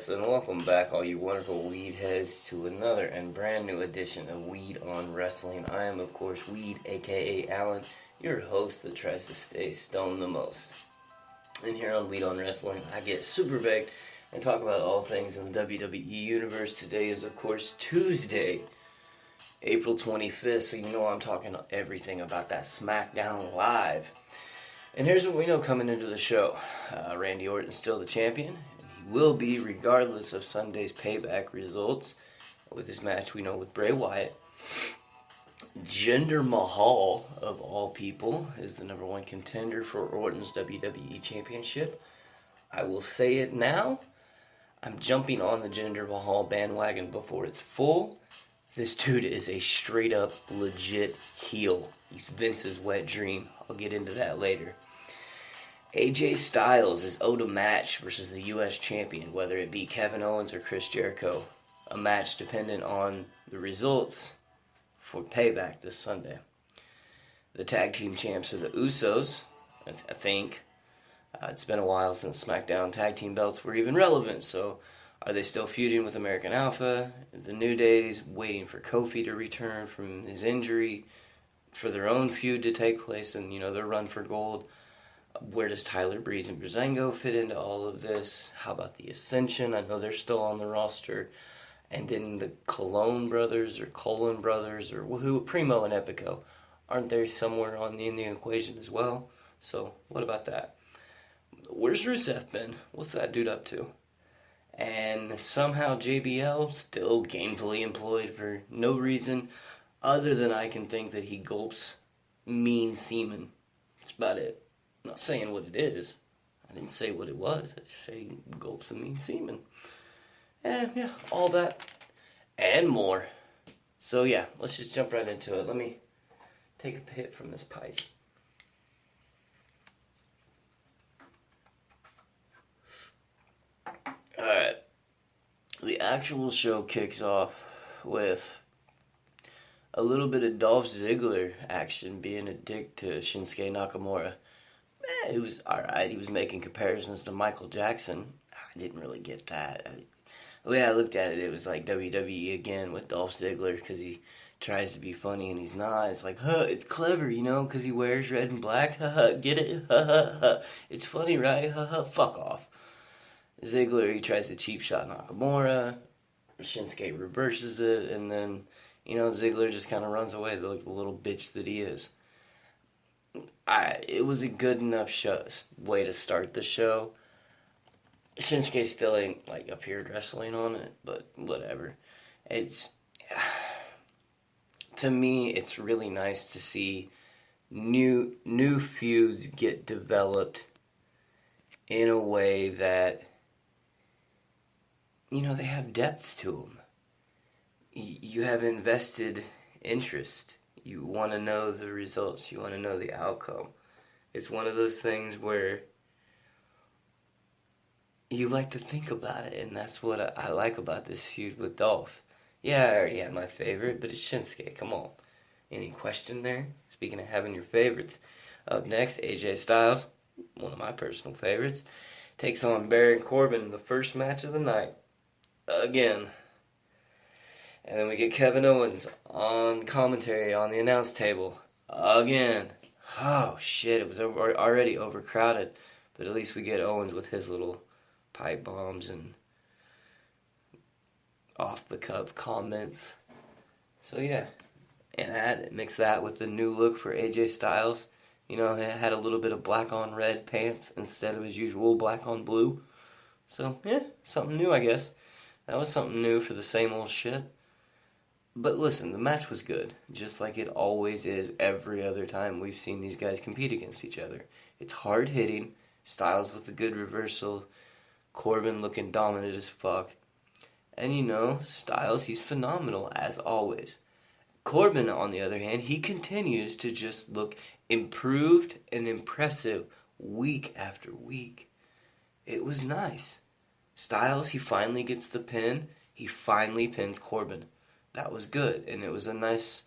Yes, and welcome back, all you wonderful weed heads, to another and brand new edition of Weed on Wrestling. I am, of course, Weed, aka Alan, your host that tries to stay stoned the most. And here on Weed on Wrestling, I get super baked and talk about all things in the WWE Universe. Today is, of course, Tuesday, April 25th, so you know I'm talking everything about that Smackdown Live. And here's what we know coming into the show. Randy Orton's still the champion. He will be regardless of Sunday's Payback results. With his match we know with Bray Wyatt. Jinder Mahal, of all people, is the number one contender for Orton's WWE Championship. I will say it now. I'm jumping on the Jinder Mahal bandwagon before it's full. This dude is a straight up legit heel. He's Vince's wet dream. I'll get into that later. AJ Styles is owed a match versus the U.S. champion, whether it be Kevin Owens or Chris Jericho. A match dependent on the results for Payback this Sunday. The tag team champs are the Usos, I think. It's been a while since SmackDown tag team belts were even relevant, so are they still feuding with American Alpha? The New Day's waiting for Kofi to return from his injury for their own feud to take place and, their run for gold. Where does Tyler Breeze and Breezango fit into all of this? How about the Ascension? I know they're still on the roster. And then the Colon brothers or who, Primo and Epico, aren't they somewhere in the equation as well? So what about that? Where's Rusev been? What's that dude up to? And somehow JBL still gainfully employed for no reason other than I can think that he gulps mean semen. That's about it. I'm not saying what it is. I didn't say what it was. I just say gulps and mean semen. Yeah, all that and more. So yeah, let's just jump right into it. Let me take a hit from this pipe. Alright. The actual show kicks off with a little bit of Dolph Ziggler action, being a dick to Shinsuke Nakamura. It was alright. He was making comparisons to Michael Jackson. I didn't really get that. The way I looked at it, it was like WWE again with Dolph Ziggler because he tries to be funny and he's not. It's like, it's clever, because he wears red and black. Get it? It's funny, right? Fuck off. Ziggler, he tries to cheap shot Nakamura. Shinsuke reverses it, and then, Ziggler just kind of runs away like the little bitch that he is. It was a good enough way to start the show. Shinsuke still ain't appeared wrestling on it, but whatever. To me, it's really nice to see new feuds get developed in a way that they have depth to them. You have invested interest. You want to know the results. You want to know the outcome. It's one of those things where you like to think about it, and that's what I like about this feud with Dolph. Yeah, I already had my favorite, but it's Shinsuke. Come on. Any question there? Speaking of having your favorites. Up next, AJ Styles, one of my personal favorites, takes on Baron Corbin in the first match of the night. Again. And then we get Kevin Owens on commentary on the announce table. Again. Oh, shit. It was already overcrowded. But at least we get Owens with his little pipe bombs and off-the-cuff comments. So, yeah. And mix that with the new look for AJ Styles. It had a little bit of black on red pants instead of his usual black on blue. So, yeah, something new, I guess. That was something new for the same old shit. But listen, the match was good, just like it always is every other time we've seen these guys compete against each other. It's hard-hitting, Styles with a good reversal, Corbin looking dominant as fuck. And Styles, he's phenomenal, as always. Corbin, on the other hand, he continues to just look improved and impressive week after week. It was nice. Styles, he finally gets the pin. He finally pins Corbin. That was good, and it was a nice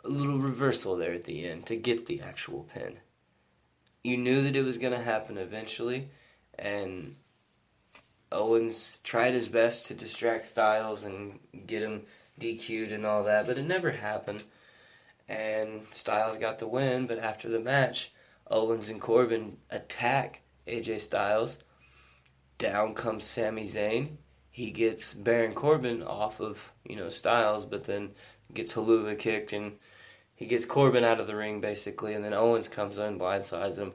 little reversal there at the end to get the actual pin. You knew that it was going to happen eventually, and Owens tried his best to distract Styles and get him DQ'd and all that, but it never happened. And Styles got the win, but after the match, Owens and Corbin attack AJ Styles. Down comes Sami Zayn. He gets Baron Corbin off of, Styles, but then gets haluva kicked and he gets Corbin out of the ring, basically, and then Owens comes in, blindsides him.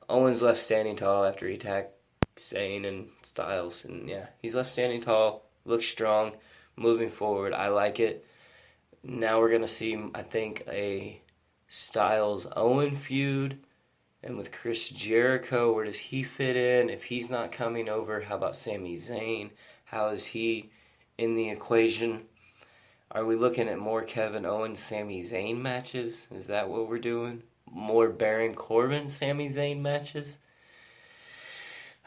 Owens left standing tall after he attacked Zayn and Styles, and yeah, he's left standing tall, looks strong, moving forward. I like it. Now we're going to see, I think, a Styles-Owen feud, and with Chris Jericho, where does he fit in? If he's not coming over, how about Sami Zayn? How is he in the equation? Are we looking at more Kevin Owens, Sami Zayn matches? Is that what we're doing? More Baron Corbin, Sami Zayn matches?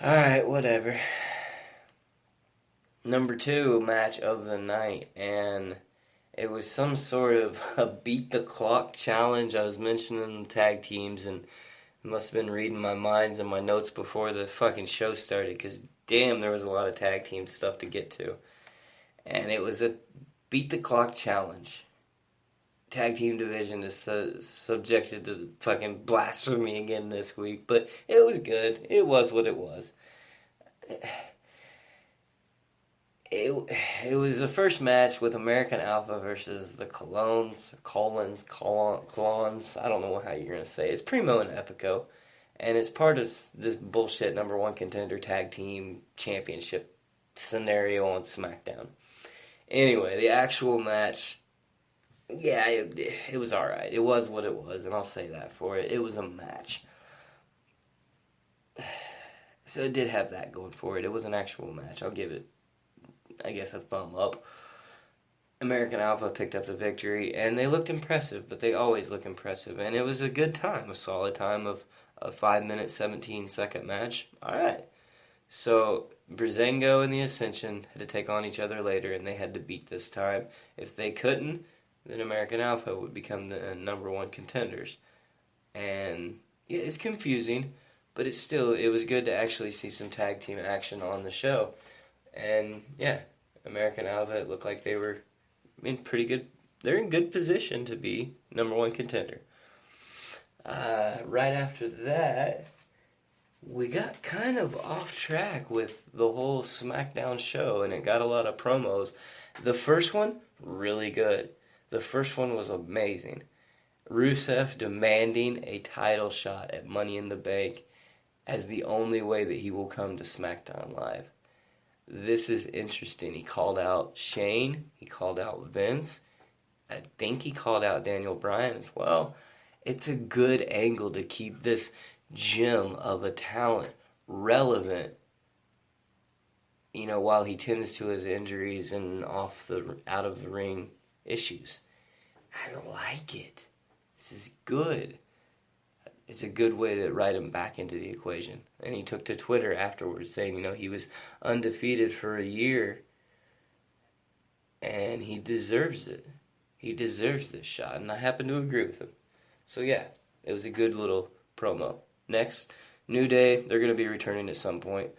Alright, whatever. Number 2 match of the night, and it was some sort of a beat the clock challenge. I was mentioning the tag teams, and I must have been reading my minds and my notes before the fucking show started, because damn, there was a lot of tag team stuff to get to. And it was a beat the clock challenge. Tag team division is subjected to fucking blasphemy again this week, but it was good. It was what it was. It was the first match with American Alpha versus the Clones. I don't know how you're going to say it. It's Primo and Epico, and it's part of this bullshit number 1 contender tag team championship scenario on SmackDown. Anyway, the actual match, yeah, it was alright. It was what it was, and I'll say that for it. It was a match. So it did have that going for it. It was an actual match. I'll give it, I guess, a thumb up. American Alpha picked up the victory, and they looked impressive, but they always look impressive. And it was a good time, a solid time of a 5-minute, 17-second match. Alright. So Breezango and the Ascension had to take on each other later, and they had to beat this time. If they couldn't, then American Alpha would become the number 1 contenders. And yeah, it's confusing, but it was good to actually see some tag team action on the show. And yeah, American Alpha, it looked like they were in pretty good. They're in good position to be number 1 contender. Right after that, we got kind of off track with the whole SmackDown show, and it got a lot of promos. The first one, really good. The first one was amazing. Rusev demanding a title shot at Money in the Bank as the only way that he will come to SmackDown Live. This is interesting. He called out Shane. He called out Vince. I think he called out Daniel Bryan as well. It's a good angle to keep this gem of a talent relevant, while he tends to his injuries and out of the ring issues. I like it. This is good. It's a good way to write him back into the equation. And he took to Twitter afterwards saying, he was undefeated for a year and he deserves it. He deserves this shot, and I happen to agree with him. So yeah, it was a good little promo. Next, New Day, they're going to be returning at some point.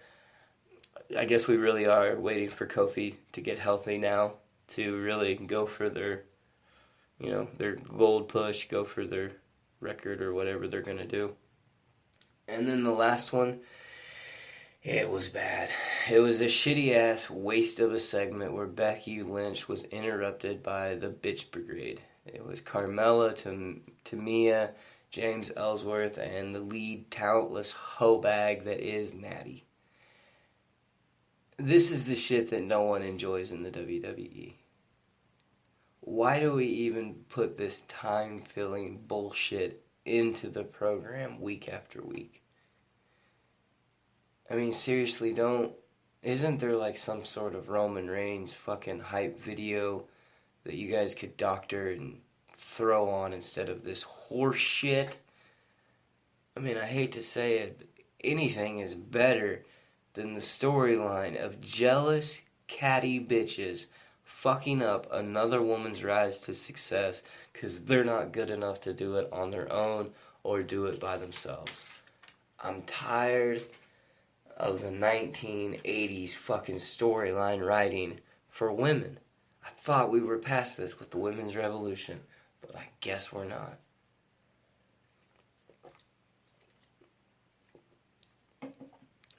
I guess we really are waiting for Kofi to get healthy now to really go for their gold push, go for their record or whatever they're going to do. And then the last one, it was bad. It was a shitty-ass waste of a segment where Becky Lynch was interrupted by the Bitch Brigade. It was Carmella, Tamia, James Ellsworth, and the lead talentless hoe bag that is Natty. This is the shit that no one enjoys in the WWE. Why do we even put this time-filling bullshit into the program week after week? I mean, seriously, isn't there like some sort of Roman Reigns fucking hype video that you guys could doctor and throw on instead of this horse shit? I mean, I hate to say it, but anything is better than the storyline of jealous, catty bitches fucking up another woman's rise to success because they're not good enough to do it on their own or do it by themselves. I'm tired. of the 1980s fucking storyline writing for women. I thought we were past this with the women's revolution, but I guess we're not.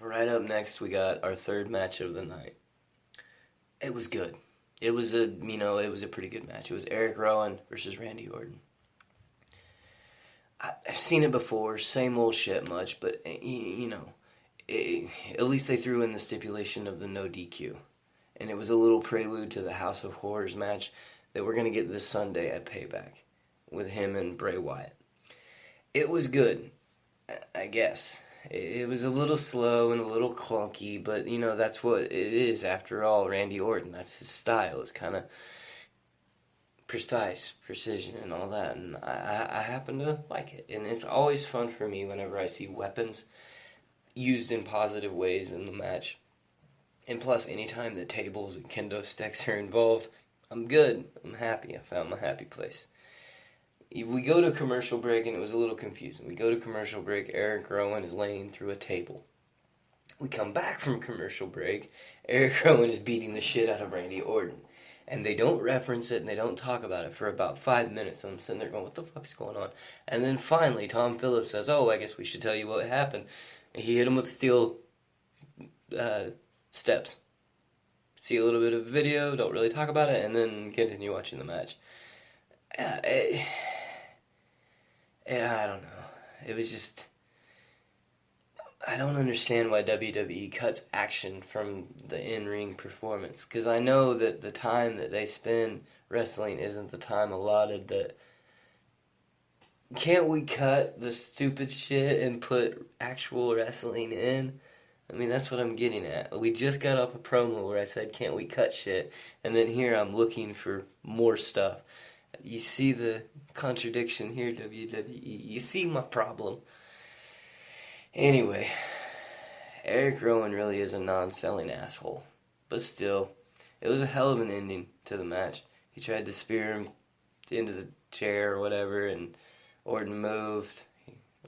Right up next, we got our third match of the night. It was good. It was a pretty good match. It was Eric Rowan versus Randy Orton. I've seen it before, same old shit much, but, at least they threw in the stipulation of the no DQ. And it was a little prelude to the House of Horrors match that we're going to get this Sunday at Payback with him and Bray Wyatt. It was good, I guess. It was a little slow and a little clunky, but, that's what it is after all. Randy Orton, that's his style. It's kind of precise, precision, and all that, and I happen to like it. And it's always fun for me whenever I see weapons used in positive ways in the match. And plus, anytime the tables and kendo sticks are involved, I'm good. I'm happy. I found my happy place. We go to commercial break, and it was a little confusing. We go to commercial break, Eric Rowan is laying through a table. We come back from commercial break, Eric Rowan is beating the shit out of Randy Orton. And they don't reference it, and they don't talk about it for about 5 minutes. And I'm sitting there going, what the fuck's going on? And then finally, Tom Phillips says, I guess we should tell you what happened. And he hit him with steel steps. See a little bit of video, don't really talk about it, and then continue watching the match. I don't know. It was just... I don't understand why WWE cuts action from the in-ring performance. Because I know that the time that they spend wrestling isn't the time allotted. That can't we cut the stupid shit and put actual wrestling in? I mean, that's what I'm getting at. We just got off a promo where I said, can't we cut shit? And then here I'm looking for more stuff. You see the contradiction here, WWE. You see my problem. Anyway, Eric Rowan really is a non-selling asshole. But still, it was a hell of an ending to the match. He tried to spear him into the chair or whatever, and Orton moved.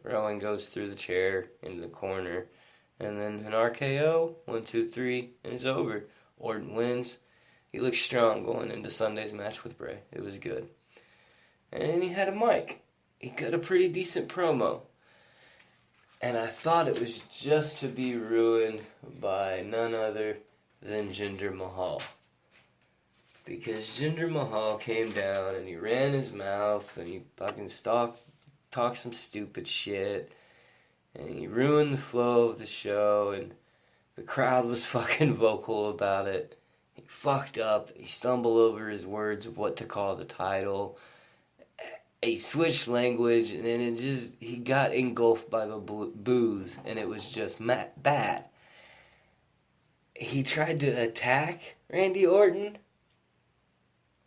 Rowan goes through the chair into the corner. And then an RKO, 1, 2, 3, and it's over. Orton wins. He looks strong going into Sunday's match with Bray. It was good. And he had a mic. He got a pretty decent promo. And I thought it was just to be ruined by none other than Jinder Mahal. Because Jinder Mahal came down and he ran his mouth and he fucking talked some stupid shit. And he ruined the flow of the show, and the crowd was fucking vocal about it. He fucked up. He stumbled over his words of what to call the title. He switched language, and then he got engulfed by the boos, and it was just bad. He tried to attack Randy Orton.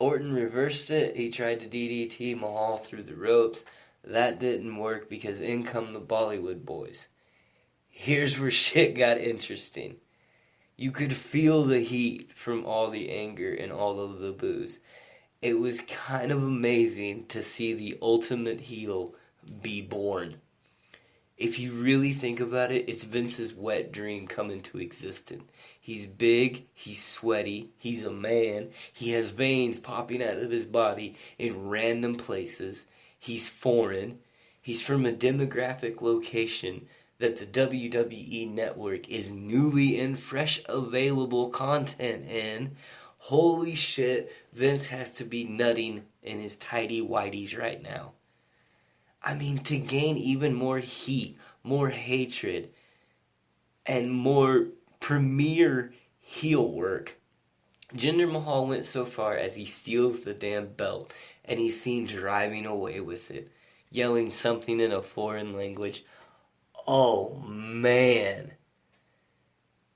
Orton reversed it. He tried to DDT Mahal through the ropes. That didn't work because in come the Bollywood boys. Here's where shit got interesting. You could feel the heat from all the anger and all of the boos. It was kind of amazing to see the ultimate heel be born. If you really think about it, it's Vince's wet dream come into existence. He's big, he's sweaty, he's a man, he has veins popping out of his body in random places. He's foreign. He's from a demographic location that the WWE Network is newly and fresh available content in. Holy shit, Vince has to be nutting in his tighty whities right now. I mean, to gain even more heat, more hatred, and more premier heel work, Jinder Mahal went so far as he steals the damn belt, and he's seen driving away with it, yelling something in a foreign language. Oh, man.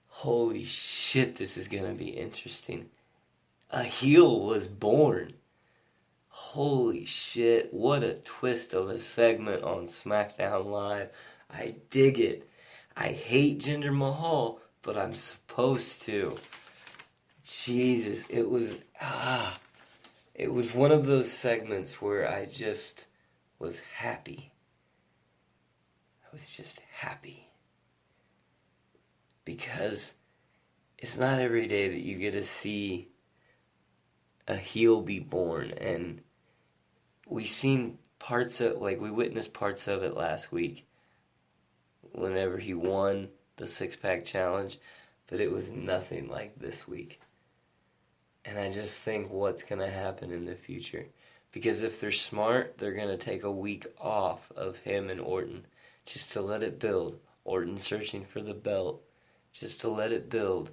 Holy shit, this is going to be interesting. A heel was born. Holy shit, what a twist of a segment on SmackDown Live. I dig it. I hate Jinder Mahal, but I'm supposed to. Jesus, it was one of those segments where I just was happy. I was just happy. because it's not every day that you get to see a heel be born, and we witnessed parts of it last week whenever he won the six-pack challenge, but it was nothing like this week. And I just think what's going to happen in the future. Because if they're smart, they're going to take a week off of him and Orton just to let it build. Orton searching for the belt, just to let it build.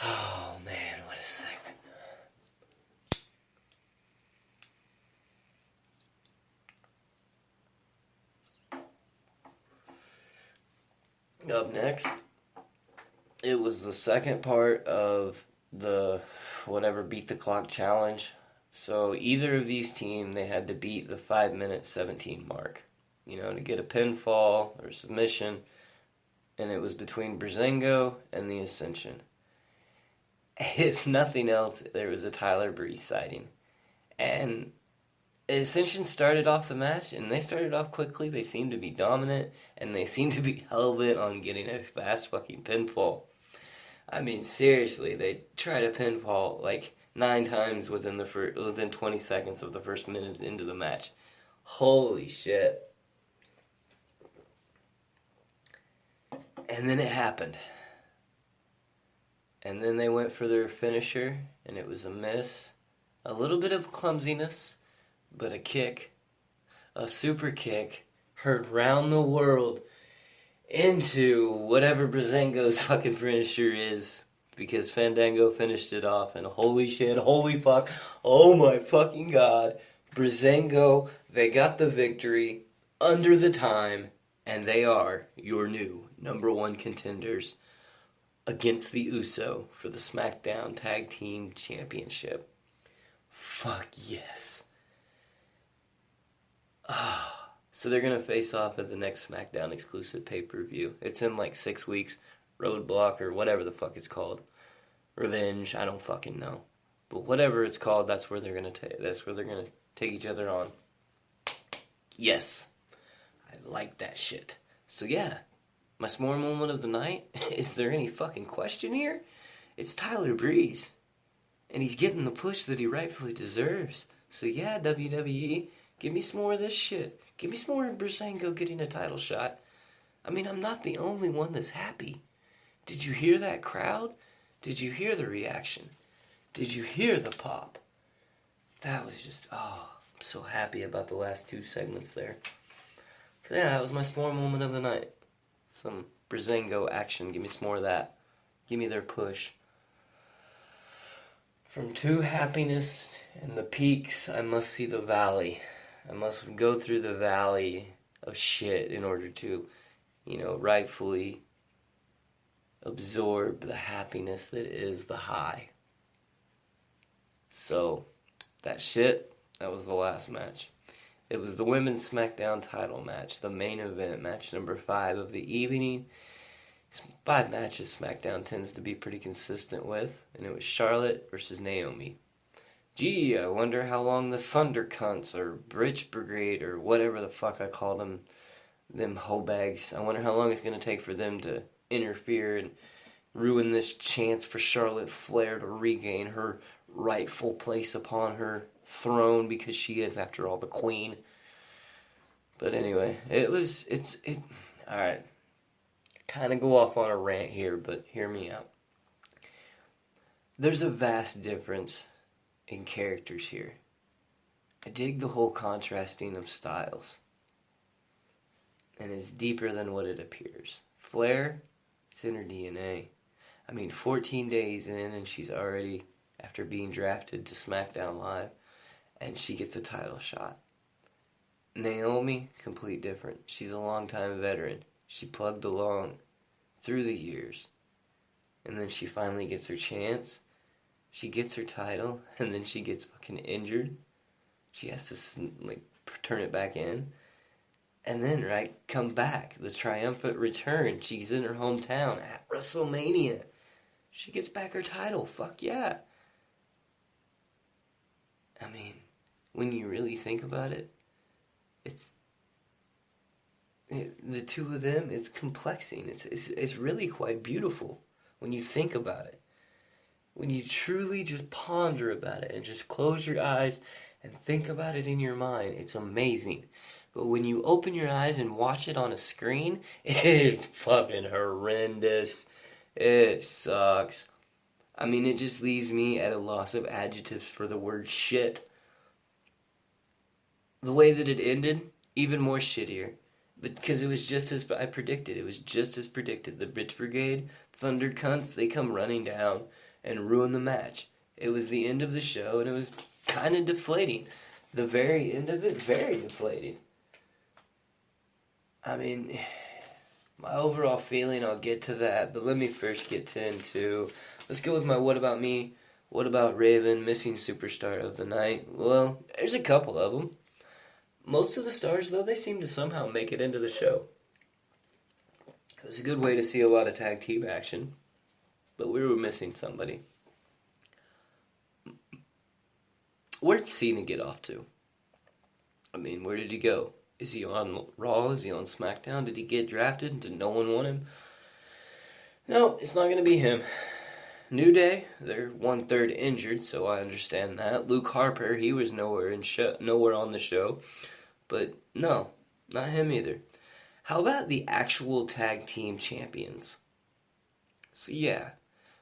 Oh man, what a segment. Up next, it was the second part of the whatever beat the clock challenge. So either of these teams, they had to beat the 5-minute 17 mark, to get a pinfall or submission. And it was between Breezango and the Ascension. If nothing else, there was a Tyler Breeze sighting. And Ascension started off the match, and they started off quickly. They seemed to be dominant, and they seemed to be hell-bent on getting a fast fucking pinfall. I mean, seriously, they tried a pinfall like 9 times within 20 seconds of the first minute into the match. Holy shit. And then it happened. And then they went for their finisher, and it was a miss. A little bit of clumsiness, but a kick, a super kick, heard round the world into whatever Breezango's fucking finisher is, because Fandango finished it off, and holy shit, holy fuck, oh my fucking god, Breezango, they got the victory under the time, and they are your new number 1 contenders against the Uso for the Smackdown Tag Team Championship. Fuck yes. So they're going to face off at the next SmackDown exclusive pay-per-view. It's in like 6 weeks. Roadblock or whatever the fuck it's called. Revenge, I don't fucking know. But whatever it's called, that's where they're going to take each other on. Yes. I like that shit. So yeah, my s'more moment of the night, is there any fucking question here? It's Tyler Breeze. And he's getting the push that he rightfully deserves. So yeah, WWE, give me some more of this shit. Give me some more of Breezango getting a title shot. I mean, I'm not the only one that's happy. Did you hear that crowd? Did you hear the reaction? Did you hear the pop? That was just, I'm so happy about the last 2 segments there. So yeah, that was my s'more moment of the night. Some Breezango action. Give me some more of that. Give me their push. From true happiness and the peaks, I must see the valley. I must go through the valley of shit in order to, rightfully absorb the happiness that is the high. So, that was the last match. It was the Women's Smackdown title match, the main event, match number 5 of the evening. 5 matches SmackDown tends to be pretty consistent with, and it was Charlotte versus Naomi. Gee, I wonder how long the Thunder Cunts or Bridge Brigade or whatever the fuck I call them hoe bags. I wonder how long it's going to take for them to interfere and ruin this chance for Charlotte Flair to regain her rightful place upon her throne, because she is, after all, the queen. But anyway, alright. Kind of go off on a rant here, but hear me out. There's a vast difference in characters here. I dig the whole contrasting of styles. And it's deeper than what it appears. Flair, it's in her DNA. I mean, 14 days in and she's already, after being drafted to SmackDown Live, and she gets a title shot. Naomi, complete different. She's a longtime veteran. She plugged along through the years. And then she finally gets her chance. She gets her title, and then she gets fucking injured. She has to, turn it back in. And then, come back. The triumphant return. She's in her hometown at WrestleMania. She gets back her title. Fuck yeah. I mean, when you really think about it, it's the two of them, it's complexing. It's really quite beautiful when you think about it. When you truly just ponder about it and just close your eyes and think about it in your mind, it's amazing. But when you open your eyes and watch it on a screen, it's fucking horrendous. It sucks. I mean, it just leaves me at a loss of adjectives for the word shit. The way that it ended, even more shittier. Because it was just as I predicted. It was just as predicted. The Bitch Brigade, Thunder Cunts, they come running down and ruin the match. It was the end of the show, and it was kind of deflating. The very end of it, very deflating. I mean, my overall feeling, I'll get to that, but let me first get into... Let's go with my what about me, what about Raven, missing superstar of the night. Well, there's a couple of them. Most of the stars, though, they seem to somehow make it into the show. It was a good way to see a lot of tag team action, but we were missing somebody. Where'd Cena get off to? I mean, where did he go? Is he on Raw? Is he on Smackdown? Did he get drafted? Did no one want him? No, it's not going to be him. New Day, they're 1/3 injured, so I understand that. Luke Harper, he was nowhere on the show. But no, not him either. How about the actual tag team champions? So yeah,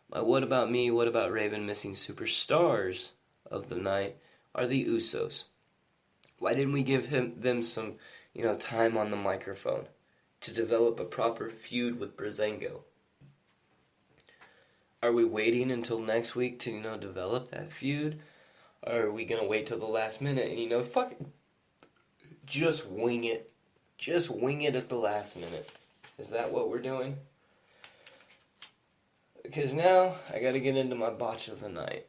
my what about me, what about Raven missing superstars of the night are the Usos. Why didn't we give them some, time on the microphone to develop a proper feud with Breezango? Are we waiting until next week to, develop that feud? Or are we going to wait till the last minute and, fuck it, just wing it. Just wing it at the last minute. Is that what we're doing? Because now I got to get into my botch of the night.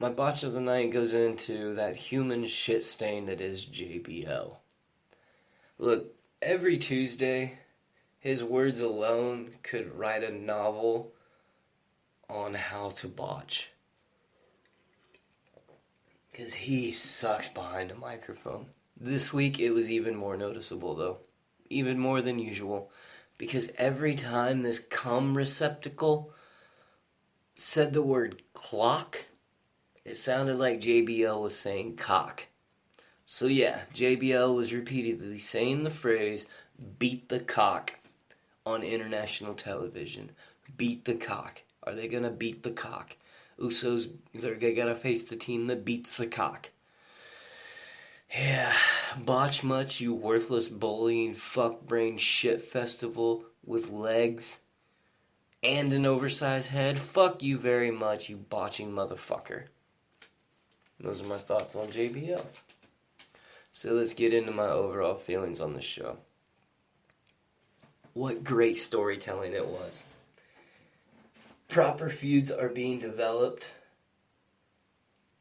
My botch of the night goes into that human shit stain that is JBL. Look, every Tuesday, his words alone could write a novel on how to botch. Because he sucks behind a microphone. This week it was even more noticeable though. Even more than usual. Because every time this cum receptacle said the word clock, it sounded like JBL was saying cock. So yeah, JBL was repeatedly saying the phrase, beat the cock, on international television. Beat the cock. Are they gonna beat the cock? Usos, they gotta face the team that beats the cock. Yeah, botch much, you worthless bullying fuck-brain shit festival with legs and an oversized head. Fuck you very much, you botching motherfucker. Those are my thoughts on JBL. So let's get into my overall feelings on the show. What great storytelling it was. Proper feuds are being developed.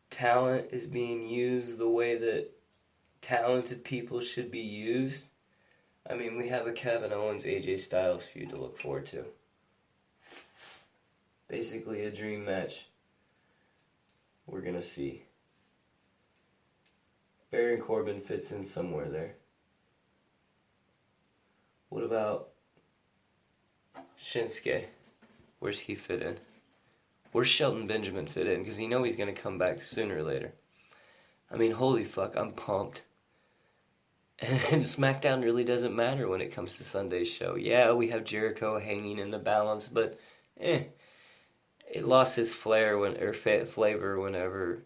Talent is being used the way that talented people should be used. I mean, we have a Kevin Owens AJ Styles feud to look forward to. Basically a dream match. We're gonna see. Baron Corbin fits in somewhere there. What about Shinsuke? Where's he fit in? Where's Shelton Benjamin fit in? Because he's going to come back sooner or later. I mean, holy fuck, I'm pumped. And SmackDown really doesn't matter when it comes to Sunday's show. Yeah, we have Jericho hanging in the balance, but it lost its flavor whenever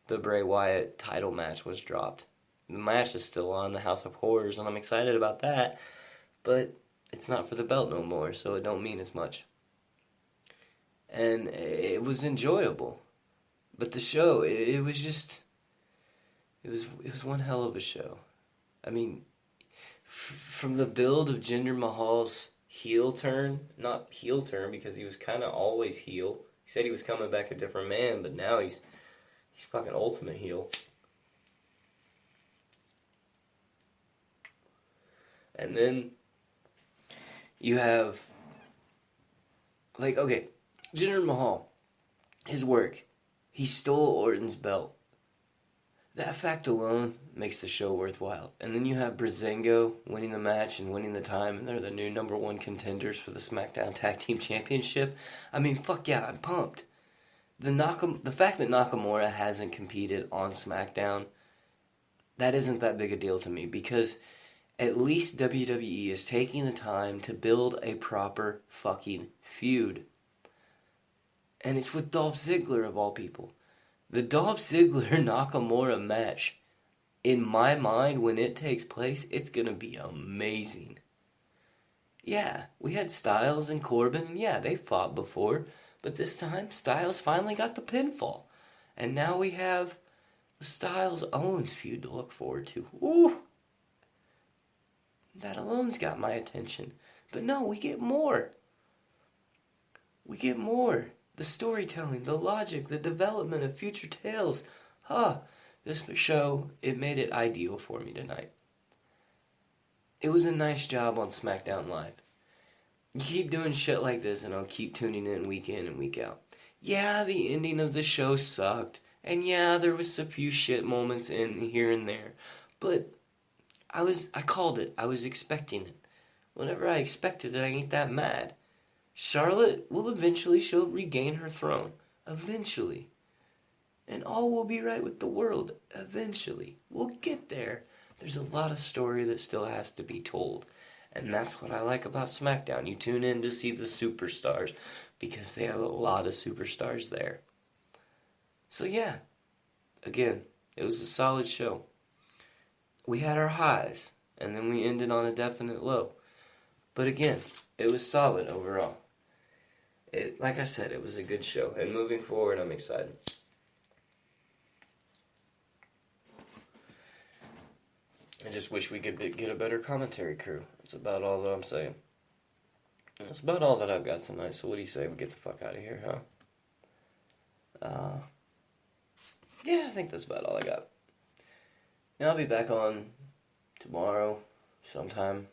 the Bray Wyatt title match was dropped. The match is still on, the House of Horrors, and I'm excited about that, but it's not for the belt no more, so it don't mean as much. And it was enjoyable. But the show, it was one hell of a show. I mean, from the build of Jinder Mahal's heel turn, not heel turn because he was kind of always heel. He said he was coming back a different man, but now he's fucking ultimate heel. And then you have, Jinder Mahal, his work. He stole Orton's belt. That fact alone makes the show worthwhile. And then you have Breezango winning the match and winning the time, and they're the new number one contenders for the SmackDown Tag Team Championship. I mean, fuck yeah, I'm pumped. The fact that Nakamura hasn't competed on SmackDown, that isn't that big a deal to me, because at least WWE is taking the time to build a proper fucking feud. And it's with Dolph Ziggler, of all people. The Dolph Ziggler-Nakamura match, in my mind, when it takes place, it's going to be amazing. Yeah, we had Styles and Corbin, and yeah, they fought before, but this time, Styles finally got the pinfall. And now we have the Styles-Owens feud to look forward to. Ooh! That alone's got my attention. But no, we get more. We get more. The storytelling, the logic, the development of future tales. This show, it made it ideal for me tonight. It was a nice job on SmackDown Live. You keep doing shit like this and I'll keep tuning in and week out. Yeah, the ending of the show sucked. And yeah, there was a few shit moments in here and there. But I called it. I was expecting it. Whenever I expected it, I ain't that mad. Charlotte will eventually, she'll regain her throne. Eventually. And all will be right with the world. Eventually. We'll get there. There's a lot of story that still has to be told. And that's what I like about SmackDown. You tune in to see the superstars, because they have a lot of superstars there. So yeah. Again, it was a solid show. We had our highs, and then we ended on a definite low. But again, it was solid overall. Like I said, it was a good show. And moving forward, I'm excited. I just wish we could get a better commentary crew. That's about all that I'm saying. That's about all that I've got tonight. So what do you say we get the fuck out of here, huh? Yeah, I think that's about all I got. And I'll be back on tomorrow sometime.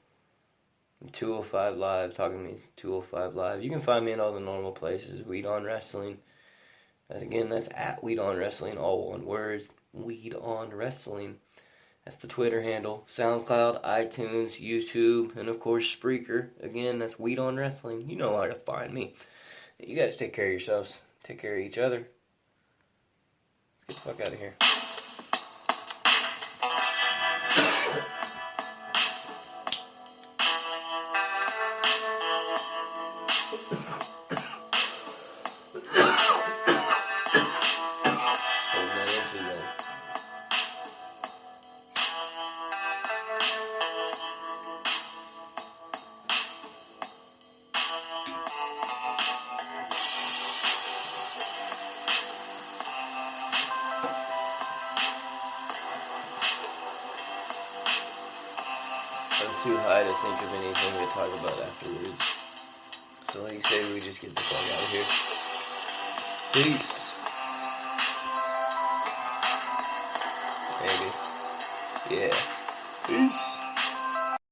205 Live, talking to me, 205 Live. You can find me in all the normal places. Weed On Wrestling. Again, that's at Weed On Wrestling, all one word. Weed On Wrestling. That's the Twitter handle. SoundCloud, iTunes, YouTube, and of course Spreaker. Again, that's Weed On Wrestling. You know how to find me. You guys take care of yourselves. Take care of each other. Let's get the fuck out of here. I'm too high to think of anything to talk about afterwards. So like you say, we just get the fuck out of here. Peace. Maybe. Yeah. Peace.